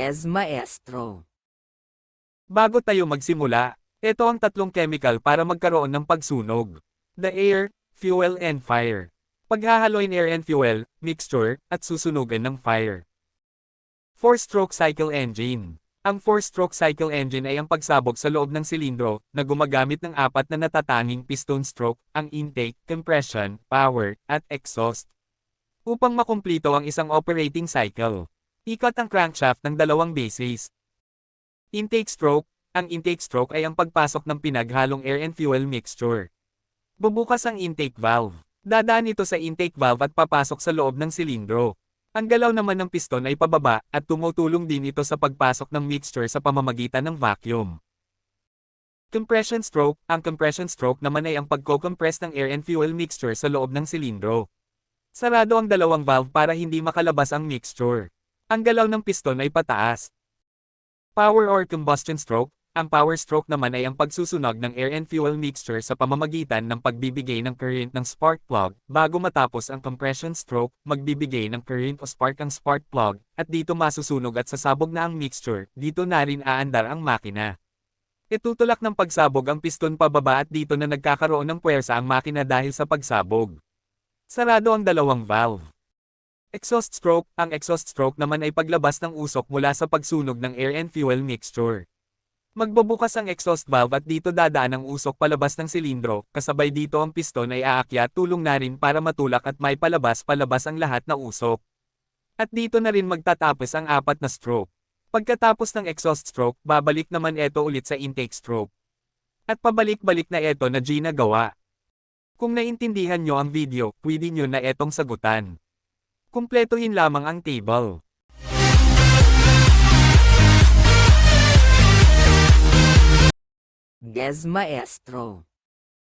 Yes, maestro. Bago tayo magsimula, ito ang tatlong chemical para magkaroon ng pagsunog. The air, fuel and fire. Paghahaloin air and fuel, mixture, at susunugan ng fire. 4-stroke cycle engine. Ang 4-stroke cycle engine ay ang pagsabog sa loob ng silindro na gumagamit ng apat na natatanging piston stroke, ang intake, compression, power, at exhaust. Upang makumplito ang isang operating cycle, ikot ang crankshaft ng dalawang bases. Intake stroke. Ang intake stroke ay ang pagpasok ng pinaghalong air and fuel mixture. Bubukas ang intake valve. Dadaan ito sa intake valve at papasok sa loob ng silindro. Ang galaw naman ng piston ay pababa at tumutulong din ito sa pagpasok ng mixture sa pamamagitan ng vacuum. Compression stroke. Ang compression stroke naman ay ang pagko-compress ng air and fuel mixture sa loob ng silindro. Sarado ang dalawang valve para hindi makalabas ang mixture. Ang galaw ng piston ay pataas. Power or combustion stroke. Ang power stroke naman ay ang pagsusunog ng air and fuel mixture sa pamamagitan ng pagbibigay ng current ng spark plug. Bago matapos ang compression stroke, magbibigay ng current o spark ang spark plug, at dito masusunog at sasabog na ang mixture. Dito na rin aandar ang makina. Itutulak ng pagsabog ang piston pababa at dito na nagkakaroon ng puwersa ang makina dahil sa pagsabog. Sarado ang dalawang valve. Exhaust stroke. Ang exhaust stroke naman ay paglabas ng usok mula sa pagsunog ng air and fuel mixture. Magbubukas ang exhaust valve at dito dadaan ang usok palabas ng silindro, kasabay dito ang piston ay aakyat tulong na rin para matulak at may palabas ang lahat na usok. At dito na rin magtatapos ang apat na stroke. Pagkatapos ng exhaust stroke, babalik naman ito ulit sa intake stroke. At pabalik-balik na ito na ginagawa. Kung naintindihan nyo ang video, pwede nyo na etong sagutan. Kumpletuhin lamang ang table. Yes, maestro.